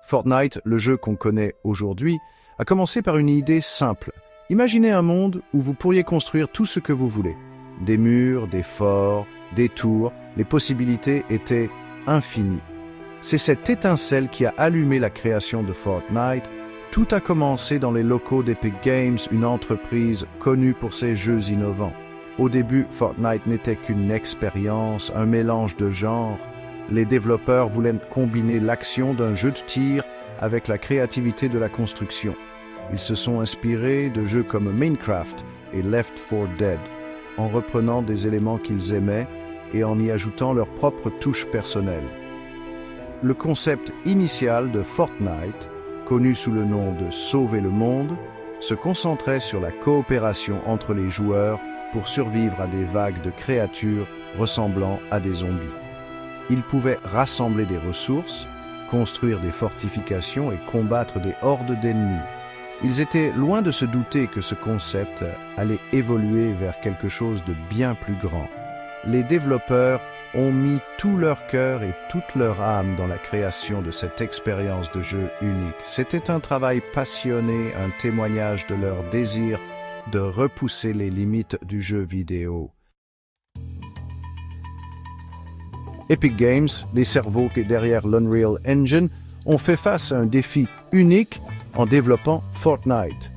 Fortnite, le jeu qu'on connaît aujourd'hui, a commencé par une idée simple. Imaginez un monde où vous pourriez construire tout ce que vous voulez. Des murs, des forts, des tours, les possibilités étaient infinies. C'est cette étincelle qui a allumé la création de Fortnite. Tout a commencé dans les locaux d'Epic Games, une entreprise connue pour ses jeux innovants. Au début, Fortnite n'était qu'une expérience, un mélange de genres. Les développeurs voulaient combiner l'action d'un jeu de tir avec la créativité de la construction. Ils se sont inspirés de jeux comme Minecraft et Left 4 Dead, en reprenant des éléments qu'ils aimaient et en y ajoutant leur propre touche personnelle. Le concept initial de Fortnite, connu sous le nom de « Sauver le monde », se concentrait sur la coopération entre les joueurs pour survivre à des vagues de créatures ressemblant à des zombies. Ils pouvaient rassembler des ressources, construire des fortifications et combattre des hordes d'ennemis. Ils étaient loin de se douter que ce concept allait évoluer vers quelque chose de bien plus grand. Les développeurs ont mis tout leur cœur et toute leur âme dans la création de cette expérience de jeu unique. C'était un travail passionné, un témoignage de leur désir de repousser les limites du jeu vidéo. Epic Games, les cerveaux derrière l'Unreal Engine, ont fait face à un défi unique en développant Fortnite.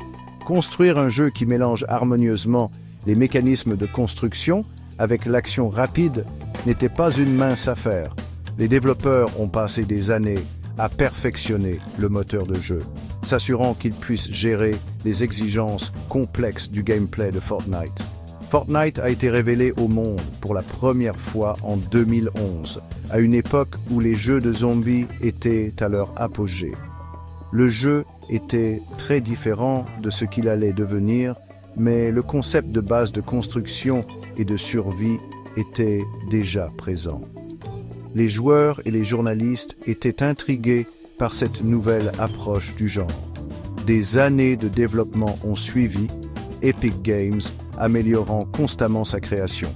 Construire un jeu qui mélange harmonieusement les mécanismes de construction avec l'action rapide n'était pas une mince affaire. Les développeurs ont passé des années à perfectionner le moteur de jeu, s'assurant qu'ils puissent gérer les exigences complexes du gameplay de Fortnite. Fortnite a été révélé au monde pour la première fois en 2011, à une époque où les jeux de zombies étaient à leur apogée. Le jeu était très différent de ce qu'il allait devenir, mais le concept de base de construction et de survie était déjà présent. Les joueurs et les journalistes étaient intrigués par cette nouvelle approche du genre. Des années de développement ont suivi, Epic Games améliorant constamment sa création.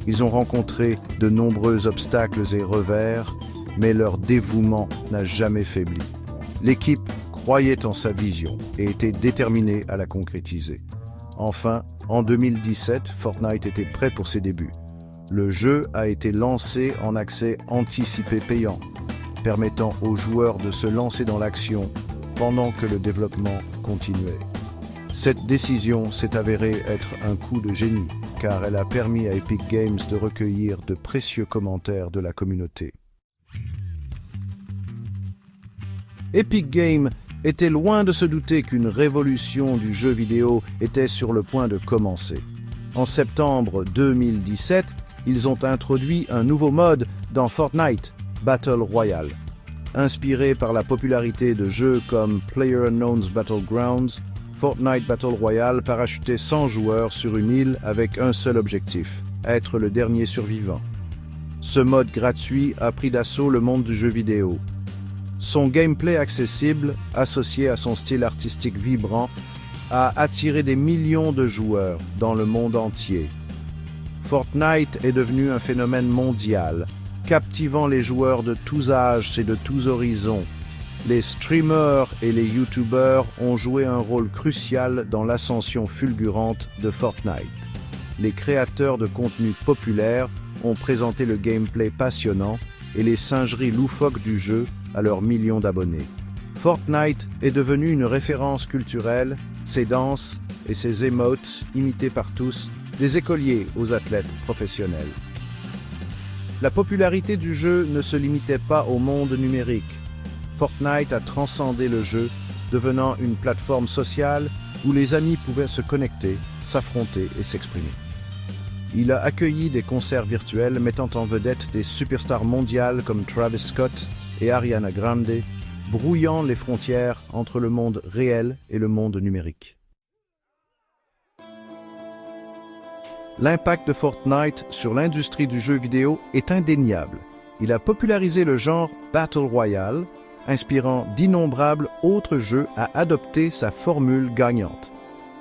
Ils ont rencontré de nombreux obstacles et revers, mais leur dévouement n'a jamais faibli. L'équipe croyait en sa vision et était déterminée à la concrétiser. Enfin, en 2017, Fortnite était prêt pour ses débuts. Le jeu a été lancé en accès anticipé payant, permettant aux joueurs de se lancer dans l'action pendant que le développement continuait. Cette décision s'est avérée être un coup de génie, car elle a permis à Epic Games de recueillir de précieux commentaires de la communauté. Epic Games était loin de se douter qu'une révolution du jeu vidéo était sur le point de commencer. En septembre 2017, ils ont introduit un nouveau mode dans Fortnite, Battle Royale. Inspiré par la popularité de jeux comme PlayerUnknown's Battlegrounds, Fortnite Battle Royale parachutait 100 joueurs sur une île avec un seul objectif, être le dernier survivant. Ce mode gratuit a pris d'assaut le monde du jeu vidéo. Son gameplay accessible, associé à son style artistique vibrant, a attiré des millions de joueurs dans le monde entier. Fortnite est devenu un phénomène mondial, captivant les joueurs de tous âges et de tous horizons. Les streamers et les youtubeurs ont joué un rôle crucial dans l'ascension fulgurante de Fortnite. Les créateurs de contenu populaires ont présenté le gameplay passionnant et les singeries loufoques du jeu à leurs millions d'abonnés. Fortnite est devenu une référence culturelle, ses danses et ses emotes imités par tous, des écoliers aux athlètes professionnels. La popularité du jeu ne se limitait pas au monde numérique. Fortnite a transcendé le jeu, devenant une plateforme sociale où les amis pouvaient se connecter, s'affronter et s'exprimer. Il a accueilli des concerts virtuels mettant en vedette des superstars mondiales comme Travis Scott et Ariana Grande, brouillant les frontières entre le monde réel et le monde numérique. L'impact de Fortnite sur l'industrie du jeu vidéo est indéniable. Il a popularisé le genre Battle Royale, inspirant d'innombrables autres jeux à adopter sa formule gagnante.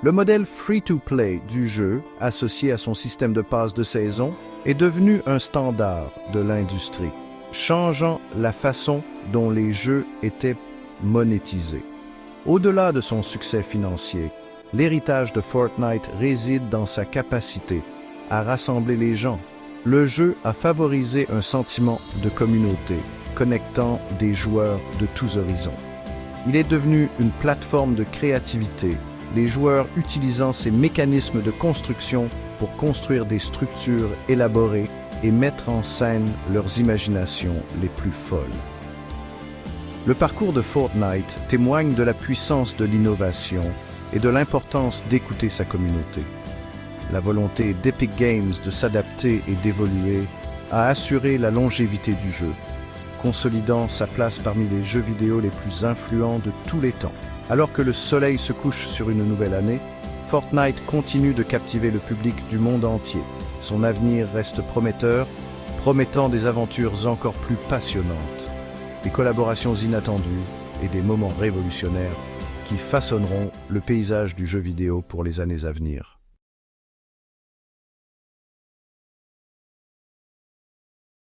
Le modèle free-to-play du jeu, associé à son système de passe de saison, est devenu un standard de l'industrie, changeant la façon dont les jeux étaient monétiser. Au-delà de son succès financier, l'héritage de Fortnite réside dans sa capacité à rassembler les gens. Le jeu a favorisé un sentiment de communauté, connectant des joueurs de tous horizons. Il est devenu une plateforme de créativité, les joueurs utilisant ces mécanismes de construction pour construire des structures élaborées et mettre en scène leurs imaginations les plus folles. Le parcours de Fortnite témoigne de la puissance de l'innovation et de l'importance d'écouter sa communauté. La volonté d'Epic Games de s'adapter et d'évoluer a assuré la longévité du jeu, consolidant sa place parmi les jeux vidéo les plus influents de tous les temps. Alors que le soleil se couche sur une nouvelle année, Fortnite continue de captiver le public du monde entier. Son avenir reste prometteur, promettant des aventures encore plus passionnantes, des collaborations inattendues et des moments révolutionnaires qui façonneront le paysage du jeu vidéo pour les années à venir.